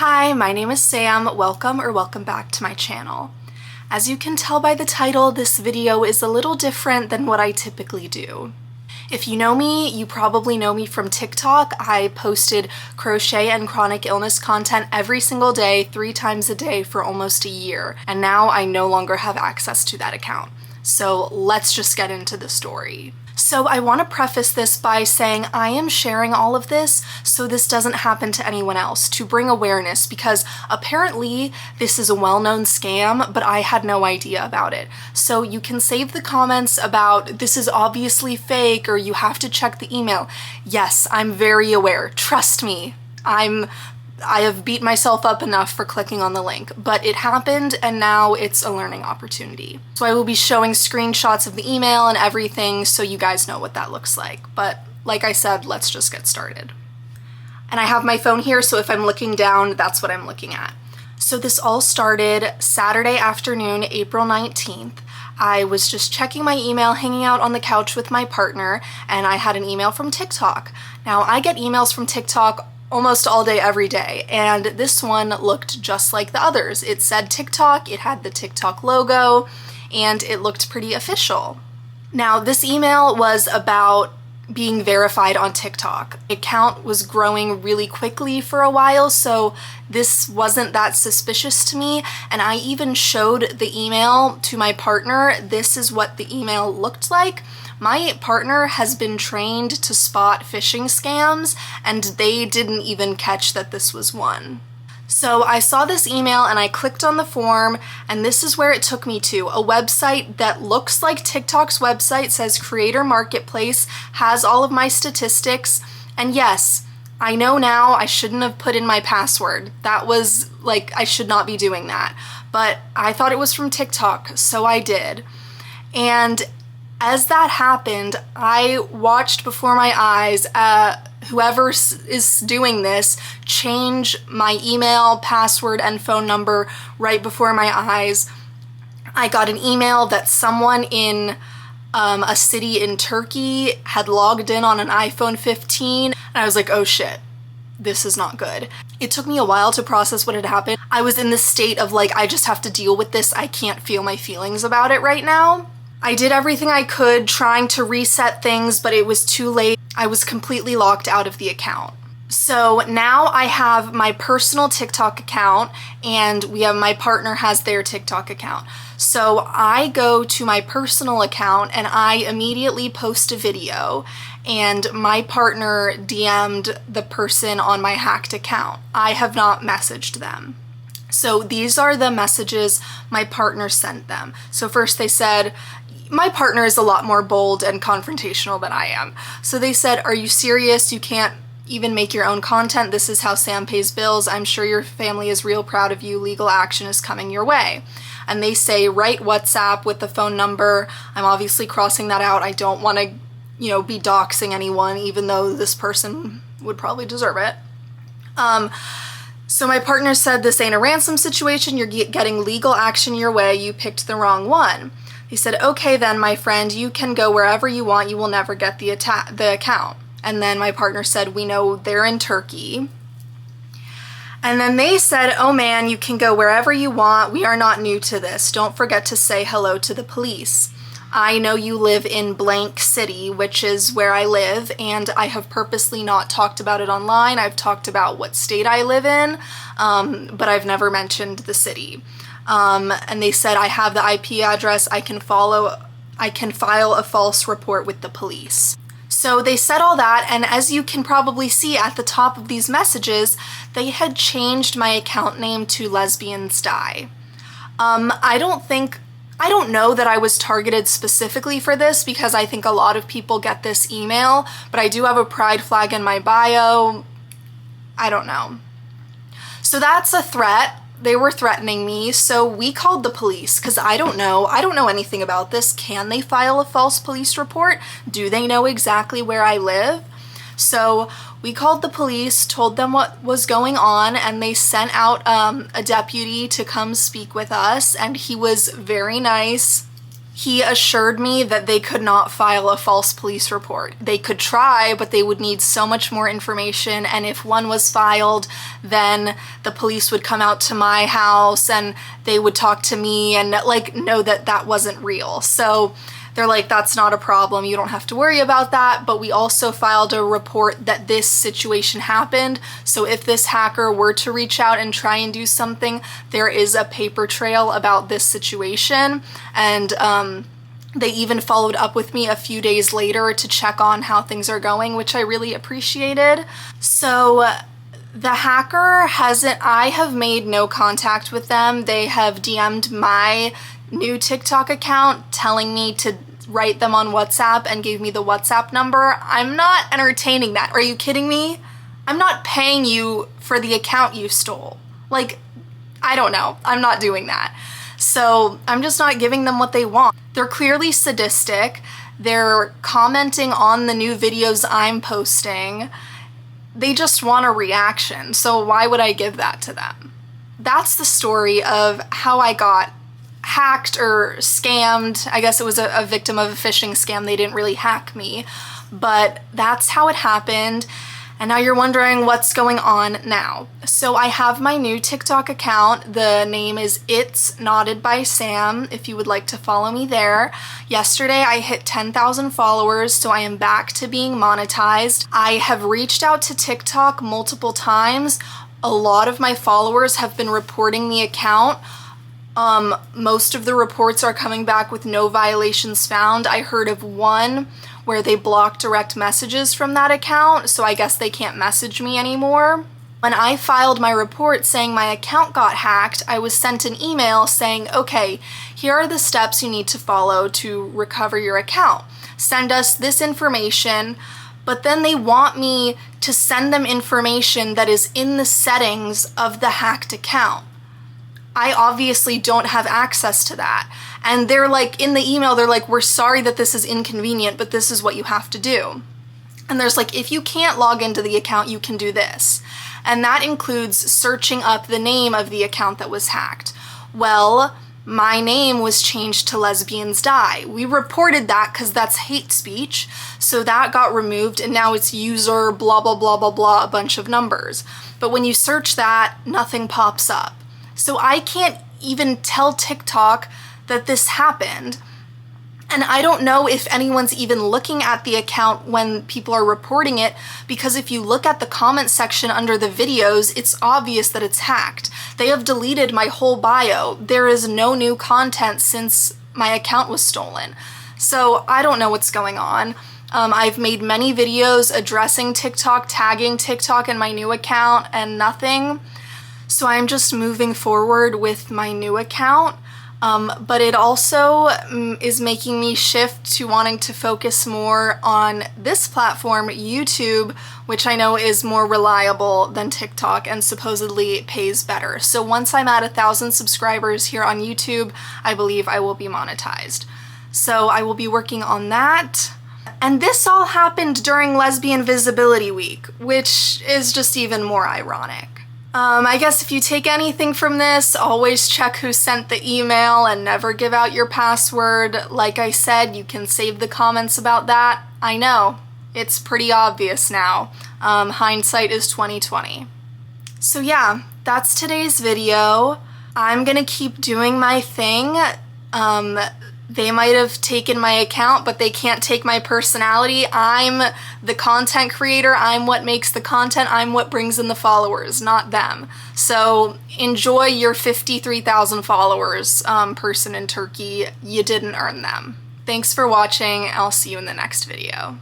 Hi, my name is Sam. Welcome back to my channel. As you can tell by the title, this video is a little different than what I typically do. If you know me, you probably know me from TikTok. I posted crochet and chronic illness content every single day, 3 times a day for almost a year, and now I no longer have access to that account. So let's just get into the story. So I want to preface this by saying I am sharing all of this so this doesn't happen to anyone else, to bring awareness, because apparently this is a well-known scam, but I had no idea about it. So you can save the comments about this is obviously fake or you have to check the email. Yes, I'm very aware. Trust me. I have beat myself up enough for clicking on the link, but it happened and now it's a learning opportunity. So I will be showing screenshots of the email and everything so you guys know what that looks like. But like I said, let's just get started. And I have my phone here, so if I'm looking down, that's what I'm looking at. So this all started Saturday afternoon, April 19th. I was just checking my email, hanging out on the couch with my partner, and I had an email from TikTok. Now, I get emails from TikTok almost all day, every day, and this one looked just like the others. It said TikTok, it had the TikTok logo, and it looked pretty official. Now, this email was about being verified on TikTok. The account was growing really quickly for a while, so this wasn't that suspicious to me, and I even showed the email to my partner. This is what the email looked like. My partner has been trained to spot phishing scams, and they didn't even catch that this was one. So I saw this email and I clicked on the form, and this is where it took me to a website that looks like TikTok's website, says Creator Marketplace, has all of my statistics, and yes, I know now I shouldn't have put in my password. That was like, I should not be doing that, but I thought it was from TikTok, so I did. And as that happened, I watched before my eyes whoever is doing this change my email, password, and phone number right before my eyes. I got an email that someone in a city in Turkey had logged in on an iPhone 15, and I was like, oh shit, this is not good. It took me a while to process what had happened. I was in this state of like, I just have to deal with this. I can't feel my feelings about it right now. I did everything I could trying to reset things, but it was too late. I was completely locked out of the account. So now I have my personal TikTok account, and my partner has their TikTok account. So I go to my personal account and I immediately post a video, and my partner DM'd the person on my hacked account. I have not messaged them. So these are the messages my partner sent them. So first they said, my partner is a lot more bold and confrontational than I am. So they said, are you serious? You can't even make your own content. This is how Sam pays bills. I'm sure your family is real proud of you. Legal action is coming your way. And they say, write WhatsApp with the phone number. I'm obviously crossing that out. I don't want to, be doxing anyone, even though this person would probably deserve it. So my partner said, this ain't a ransom situation. You're getting legal action your way. You picked the wrong one. He said, okay then, my friend, you can go wherever you want. You will never get the account. And then my partner said, we know they're in Turkey. And then they said, oh man, you can go wherever you want. We are not new to this. Don't forget to say hello to the police. I know you live in blank city, which is where I live, and I have purposely not talked about it online. I've talked about what state I live in, but I've never mentioned the city. And they said, I have the IP address. I can file a false report with the police. So they said all that, and as you can probably see at the top of these messages, they had changed my account name to Lesbians Die. I don't know that I was targeted specifically for this, because I think a lot of people get this email, but I do have a pride flag in my bio. I don't know. So that's a threat. They were threatening me, so we called the police, because I don't know anything about this. Can they file a false police report? Do they know exactly where I live? So we called the police, told them what was going on, and they sent out a deputy to come speak with us, and he was very nice. He assured me that they could not file a false police report. They could try, but they would need so much more information, and if one was filed, then the police would come out to my house and they would talk to me and like know that that wasn't real. So they're like, that's not a problem, you don't have to worry about that, but we also filed a report that this situation happened, so if this hacker were to reach out and try and do something, there is a paper trail about this situation. And they even followed up with me a few days later to check on how things are going, which I really appreciated. So the hacker I have made no contact with them. They have DM'd my new TikTok account telling me to write them on WhatsApp and gave me the WhatsApp number. I'm not entertaining that. Are you kidding me? I'm not paying you for the account you stole. Like, I don't know. I'm not doing that. So I'm just not giving them what they want. They're clearly sadistic. They're commenting on the new videos I'm posting. They just want a reaction. So why would I give that to them? That's the story of how I got hacked or scammed. I guess it was a victim of a phishing scam. They didn't really hack me, but that's how it happened. And now you're wondering what's going on now. So I have my new TikTok account. The name is It's Knotted by Sam, if you would like to follow me there. Yesterday I hit 10,000 followers, so I am back to being monetized. I have reached out to TikTok multiple times. A lot of my followers have been reporting the account. Most of the reports are coming back with no violations found. I heard of one where they blocked direct messages from that account, so I guess they can't message me anymore. When I filed my report saying my account got hacked, I was sent an email saying, okay, here are the steps you need to follow to recover your account. Send us this information, but then they want me to send them information that is in the settings of the hacked account. I obviously don't have access to that. And they're like, in the email, they're like, we're sorry that this is inconvenient, but this is what you have to do. And there's like, if you can't log into the account, you can do this. And that includes searching up the name of the account that was hacked. Well, my name was changed to Lesbians Die. We reported that because that's hate speech. So that got removed and now it's user blah, blah, blah, blah, blah, a bunch of numbers. But when you search that, nothing pops up. So I can't even tell TikTok that this happened. And I don't know if anyone's even looking at the account when people are reporting it, because if you look at the comment section under the videos, it's obvious that it's hacked. They have deleted my whole bio. There is no new content since my account was stolen. So I don't know what's going on. I've made many videos addressing TikTok, tagging TikTok in my new account, and nothing. So I'm just moving forward with my new account, but it also is making me shift to wanting to focus more on this platform, YouTube, which I know is more reliable than TikTok and supposedly pays better. So once I'm at 1,000 subscribers here on YouTube, I believe I will be monetized. So I will be working on that. And this all happened during Lesbian Visibility Week, which is just even more ironic. I guess if you take anything from this, always check who sent the email and never give out your password. Like I said, you can save the comments about that. I know, it's pretty obvious now. Hindsight is 20/20. So yeah, that's today's video. I'm gonna keep doing my thing. They might have taken my account, but they can't take my personality. I'm the content creator. I'm what makes the content. I'm what brings in the followers, not them. So enjoy your 53,000 followers, person in Turkey. You didn't earn them. Thanks for watching. I'll see you in the next video.